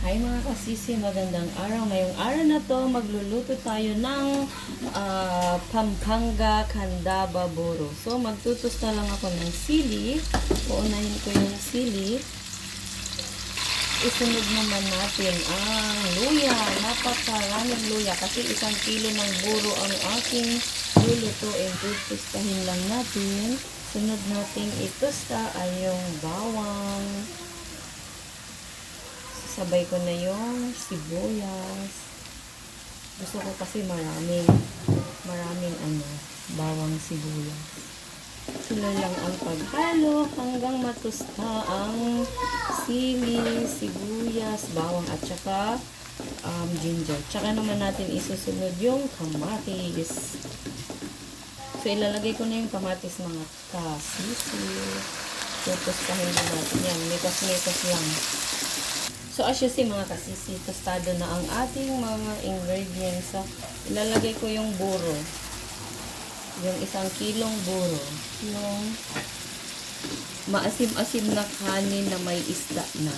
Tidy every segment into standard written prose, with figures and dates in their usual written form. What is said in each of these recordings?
Hi mga kasisi, magandang araw. Ngayong araw na to, magluluto tayo ng Pampanga Candaba Buro. So, magtutos na lang ako ng sili. Uunahin ko yung sili. Isunod naman natin ang luya. Napakaraming luya kasi 1 kilo ng buro ang aking lulutuin. Tutustahin lang natin. Sunod natin itusta ay yung bawang. Sabay ko na yung sibuyas. Gusto ko kasi maraming bawang sibuyas. Sila lang ang paghalo hanggang matusta ang sili, sibuyas, bawang at saka ginger. Tsaka naman natin isusunod yung kamatis. So ilalagay ko na yung kamatis mga kasisi. Tutustahin na natin yan. Mikas-mikas lang. So, as you see mga kasisi, tostado na ang ating mga ingredients. So, ilalagay ko yung buro. Yung 1 kilong buro. Yung maasim-asim na kanin na may isda na.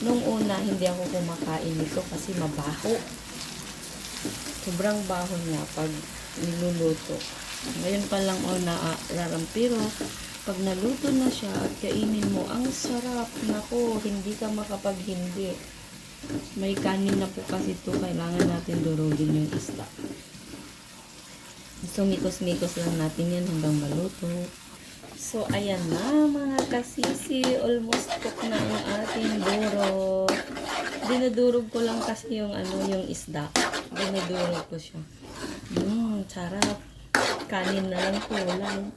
Nung una, hindi ako kumakain nito kasi mabaho. Sobrang baho niya pag niluluto. Ngayon pa lang pero pag naluto na siya at kainin mo, ang sarap. Nako, hindi ka makapaghindi. May kanin na po kasi ito. Kailangan natin durugin yung isda. So, mikos-mikos lang natin yan hanggang maluto. So, ayan na mga kasisi. Almost cook na ang ating buro. Dinudurog ko lang kasi yung isda. Dinudurog ko siya. Sarap. Kanin na lang kulang.